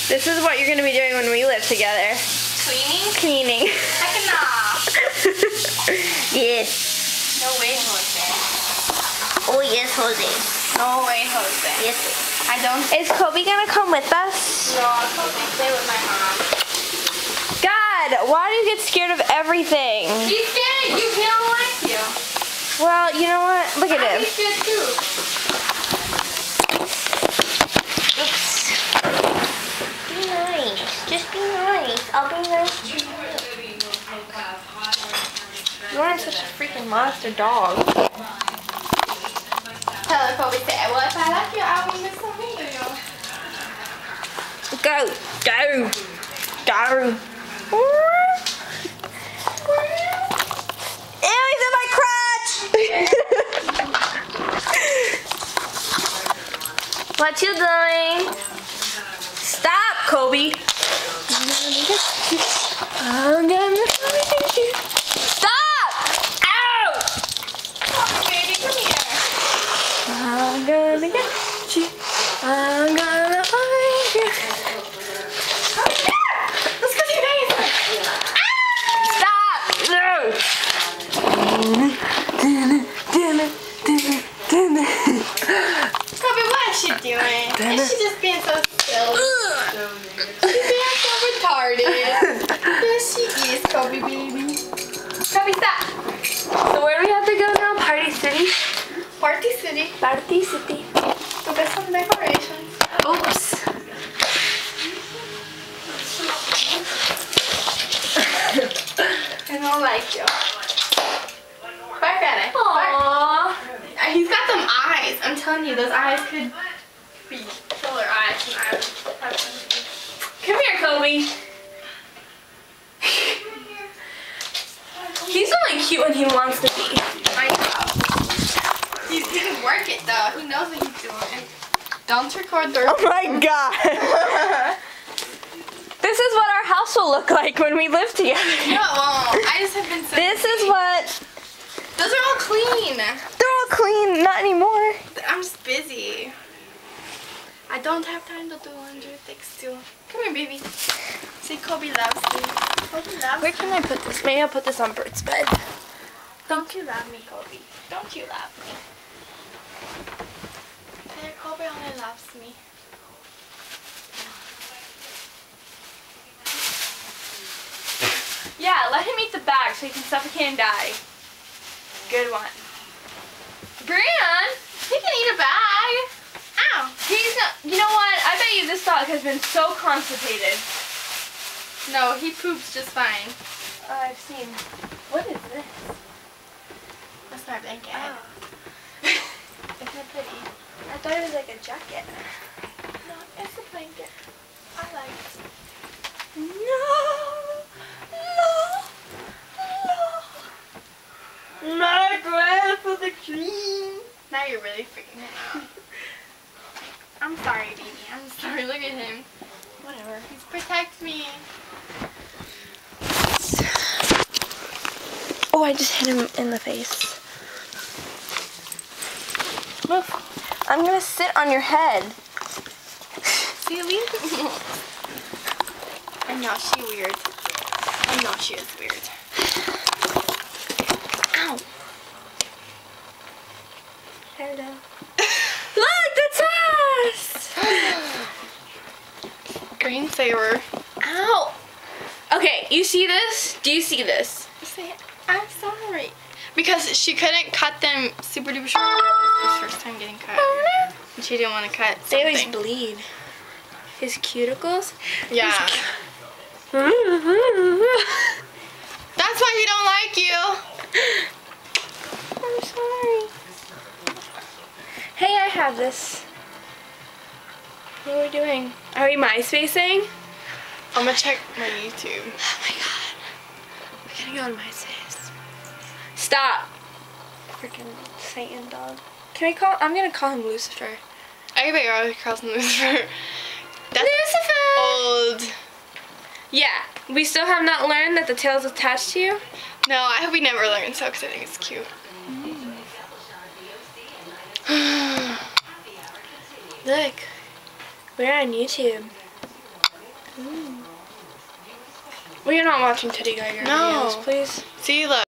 This is what you're gonna be doing when we live together. Cleaning? Cleaning. Heck nah. Yes. No way, Jose. Oh yes, Jose. No way, Jose. Yes. I don't. Is Kobe gonna come with us? No, I'll stay with my mom. God, why do you get scared of everything? He's scared. He don't like you. Well, you know what? Look at him. He's scared too. Oops. Be nice. Just be nice. I'll be nice to you. You are such a freaking monster dog. Tell her Kobe say, well, if I like you, I will miss something to you. Go. Go. Go. Ew, he's in my crotch! What you doing? Stop, Kobe. I'm gonna find you. Stop! Ow! Oh, baby, come here. I'm gonna get you. I'm gonna find you. Come here. Let's go see your Stop! No! Kobe, what is she doing? Is she just being so silly? She's being so retarded. Yes, she is, Kobe, baby. Kobe, stop. So where do we have to go now? Party City? Party City. Party City. To get some decorations. Oops. I don't like you. Back at it. Aww. He's got some eyes. I'm telling you, those eyes could be killer eyes. And I would have them. Come here, Kobe. He's only cute when he wants to be. I know. He didn't work it though. He knows what he's doing. Don't record the. Oh my god. This is what our house will look like when we live together. No, it won't. I just have been so This busy. is what... Those are all clean. They're all clean. Not anymore. I'm just busy. I don't have time to do laundry. Thanks too. Come here, baby. See, Kobe loves me. Kobe loves Where me. can I put this? Maybe I'll put this on Bert's bed. Don't you love me, Kobe? Don't you love me? Hey, Kobe only loves me. Yeah, let him eat the bag so he can suffocate and die. Good one. Brian, He can eat a bag. Ow. he's not. You know what? I bet you this dog has been so constipated. No, he poops just fine. I've seen. What is this? That's my blanket. Oh. Isn't it pretty? I thought it was like a jacket. No, it's a blanket. I like it. No, no, no. My breath for the cream. Now you're really freaking him out. I'm sorry, baby. I'm sorry. Look at him. Whatever. He's protect me. Oh, I just hit him in the face. Move. I'm gonna sit on your head. See, leave me. I know she weird. I know she is weird. Ow. Hello. Look, that's us! Green saver. Ow. Okay, you see this? Do you see this? Say, I'm sorry. Because she couldn't cut them super duper short. It was her first time getting cut. And she didn't want to cut They always something. bleed. His cuticles? Yeah. That's why he don't like you. I'm sorry. Hey, I have this. What are we doing? Are we MySpacing? I'm gonna check my YouTube. Oh my god. I gotta go on MySpace. Stop. Freaking Satan dog. Can we call? I'm gonna call him Lucifer. Everybody always calls him Lucifer. That's Lucifer! old. Yeah. We still have not learned that the tail's attached to you? No, I hope we never learn so because I think it's cute. Look. We're on YouTube. Well, you're not watching Teddy Geiger No. videos, please. See, look.